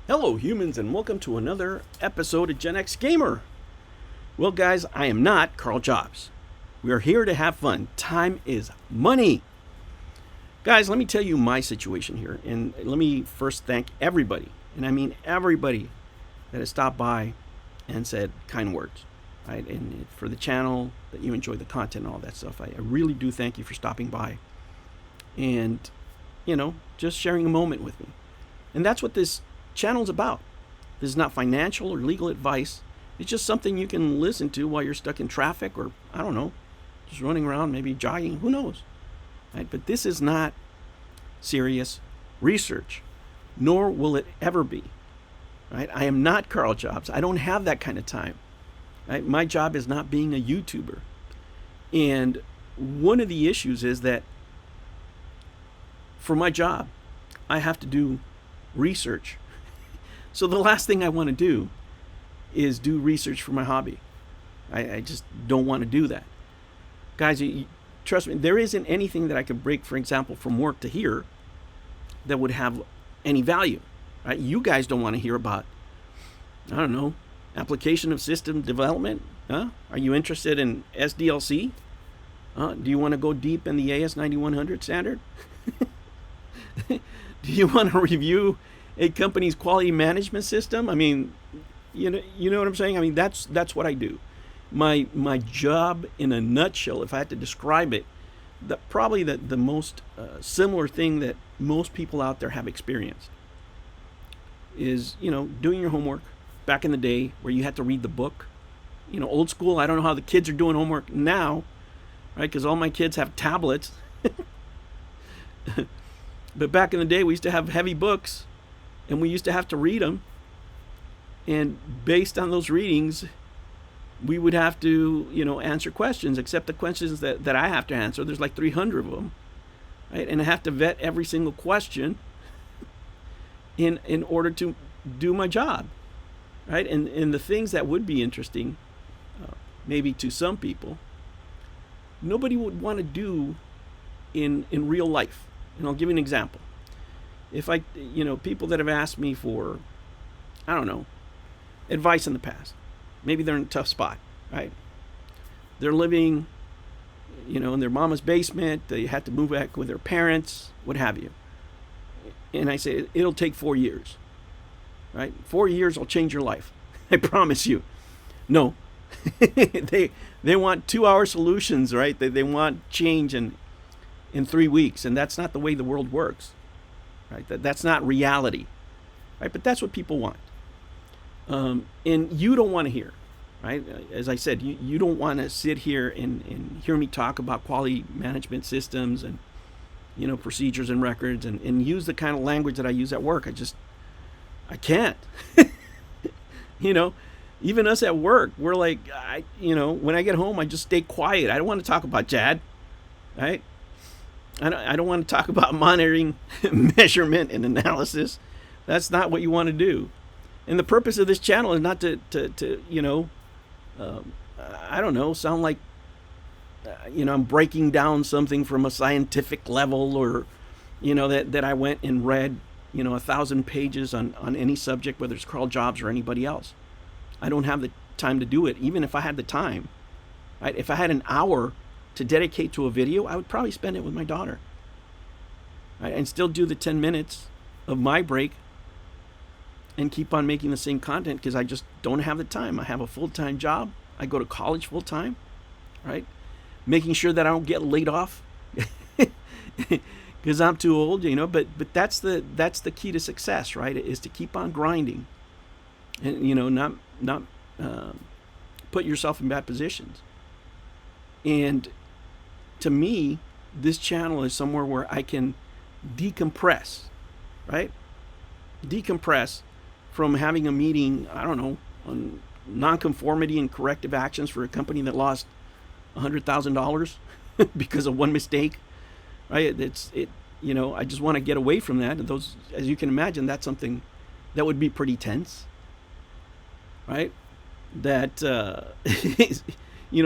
Hello, humans, and welcome to another episode of Gen X Gamer. Well, guys, I am not Karl Jobst. We are here to have fun. Time is money. Guys, let me tell you my situation here, and let me first thank everybody, and I mean everybody, that has stopped by and said kind words, right? And for the channel, that you enjoy the content and all that stuff. I really do thank you for stopping by and, just sharing a moment with me. And that's what this channel's about. This is not financial or legal advice. It's just something you can listen to while you're stuck in traffic or, I don't know, just running around, maybe jogging, who knows, right? But this is not serious research, nor will it ever be, right? I am not Karl Jobst. I don't have that kind of time, right? My job is not being a YouTuber. And one of the issues is that for my job, I have to do research. So the last thing I want to do is do research for my hobby. I just don't want to do that. Guys, trust me, there isn't anything that I could break, for example, from work to here that would have any value. Right? You guys don't want to hear about, I don't know, application of system development. Huh? Are you interested in SDLC? Do you want to go deep in the AS9100 standard? Do you want to review a company's quality management system? I mean, you know what I'm saying? I mean, that's what I do. My job in a nutshell, if I had to describe it, probably the most similar thing that most people out there have experienced is, doing your homework back in the day where you had to read the book. Old school. I don't know how the kids are doing homework now, right? Because all my kids have tablets. But back in the day, we used to have heavy books, and we used to have to read them. And based on those readings, we would have to, answer questions, except the questions that I have to answer. There's like 300 of them, right? And I have to vet every single question in order to do my job, right? And the things that would be interesting, maybe to some people, nobody would want to do in real life. And I'll give you an example. If people that have asked me for, I don't know, advice in the past, maybe they're in a tough spot, right? They're living, in their mama's basement. They had to move back with their parents, what have you. And I say, it'll take 4 years, right? 4 years will change your life. I promise you. No, they want 2-hour solutions, right? They want change in 3 weeks, and that's not the way the world works, right? That's not reality, right? But that's what people want, and you don't want to hear, right? As I said, you don't want to sit here and hear me talk about quality management systems and procedures and records and use the kind of language that I use at work. I can't. Even us at work, we're like, when I get home, I just stay quiet. I don't want to talk about JAD, right? I don't want to talk about monitoring, measurement, and analysis. That's not what you want to do. And the purpose of this channel is not to I don't know, sound like, I'm breaking down something from a scientific level, or, that I went and read, 1,000 pages on any subject, whether it's Karl Jobst or anybody else. I don't have the time to do it. Even if I had the time, right? If I had an hour to dedicate to a video, I would probably spend it with my daughter, right? And still do the 10 minutes of my break and keep on making the same content, because I just don't have the time. I have a full-time job. I go to college full-time, right? Making sure that I don't get laid off because I'm too old, but that's the key to success, right? Is to keep on grinding and not put yourself in bad positions. And to me, this channel is somewhere where I can decompress, right? Decompress from having a meeting, I don't know, on nonconformity and corrective actions for a company that lost $100,000 because of one mistake, right? I just want to get away from that. And those, as you can imagine, that's something that would be pretty tense, right? That,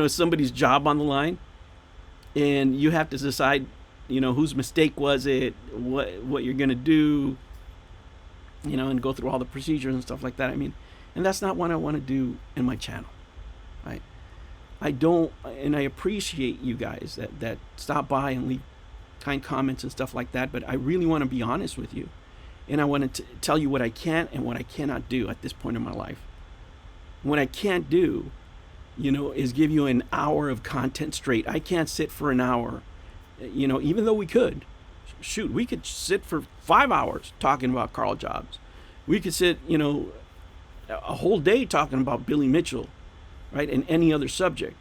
somebody's job on the line, and you have to decide, whose mistake was it, what you're going to do. and go through all the procedures and stuff like that. I mean, and that's not what I want to do in my channel, right? I don't, and I appreciate you guys that stop by and leave kind comments and stuff like that, but I really want to be honest with you, and I want to tell you what I can and what I cannot do at this point in my life. What I can't do, is give you an hour of content straight. I can't sit for an hour, even though we could. Shoot, we could sit for 5 hours talking about Karl Jobst. We could sit, a whole day talking about Billy Mitchell, right, and any other subject.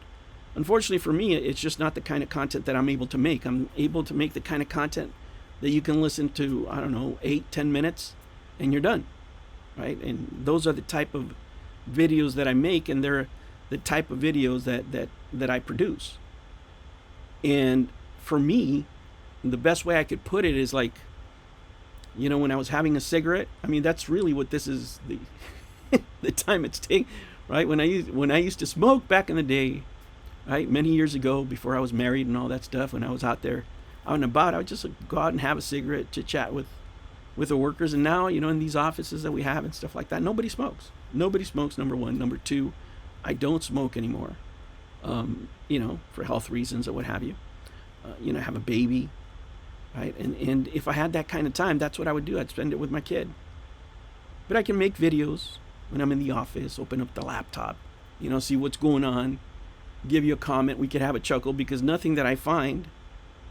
Unfortunately for me, it's just not the kind of content that I'm able to make. I'm able to make the kind of content that you can listen to, 8-10 minutes, and you're done, right? And those are the type of videos that I make, and they're the type of videos that I produce. And for me, the best way I could put it is like, when I was having a cigarette. I mean, that's really what this is, the time it's taking, right? When I used to smoke back in the day, right, many years ago, before I was married and all that stuff, when I was out there out and about, I would just go out and have a cigarette, chit chat with the workers. And now, in these offices that we have and stuff like that, nobody smokes. Nobody smokes, number one. Number two, I don't smoke anymore, for health reasons or what have you. I have a baby, right? And if I had that kind of time, that's what I would do. I'd spend it with my kid. But I can make videos when I'm in the office, open up the laptop, see what's going on, give you a comment. We could have a chuckle, because nothing that I find,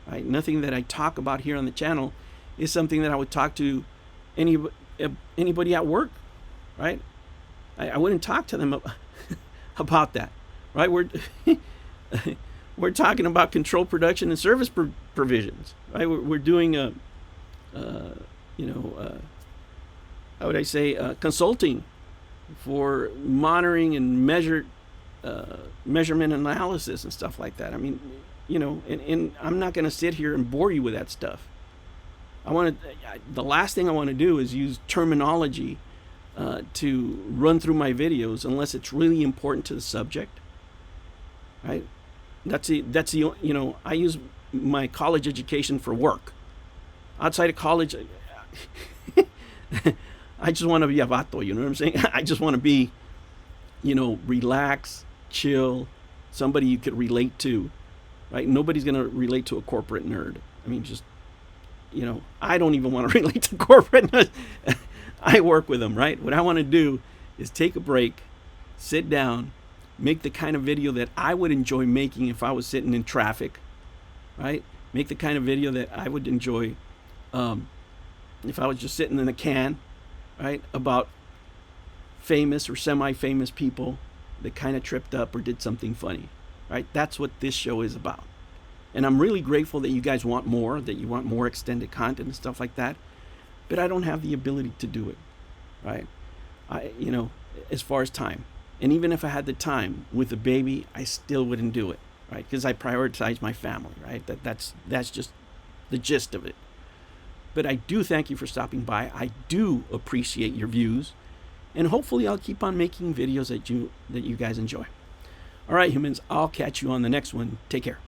right, nothing that I talk about here on the channel is something that I would talk to anybody at work, right? I wouldn't talk to them about that, right? We're talking about control production and service provisions, right? We're doing how would I say, consulting for monitoring and measurement analysis and stuff like that. I mean, and I'm not going to sit here and bore you with that stuff. The last thing I want to do is use terminology to run through my videos unless it's really important to the subject, right? That's the I use my college education for work. Outside of college, I just want to be a vato, you know what I'm saying? I just want to be, relax, chill, somebody you could relate to, right? Nobody's going to relate to a corporate nerd. I mean, just, I don't even want to relate to corporate nerds. I work with them, right? What I want to do is take a break, sit down, make the kind of video that I would enjoy making if I was sitting in traffic, right? Make the kind of video that I would enjoy if I was just sitting in a can, right? About famous or semi-famous people that kind of tripped up or did something funny, right? That's what this show is about. And I'm really grateful that you guys want more, that you want more extended content and stuff like that. But I don't have the ability to do it, right? As far as time. And even if I had the time with the baby, I still wouldn't do it, right? Because I prioritize my family, right? That's just the gist of it. But I do thank you for stopping by. I do appreciate your views. And hopefully I'll keep on making videos that you guys enjoy. All right, humans, I'll catch you on the next one. Take care.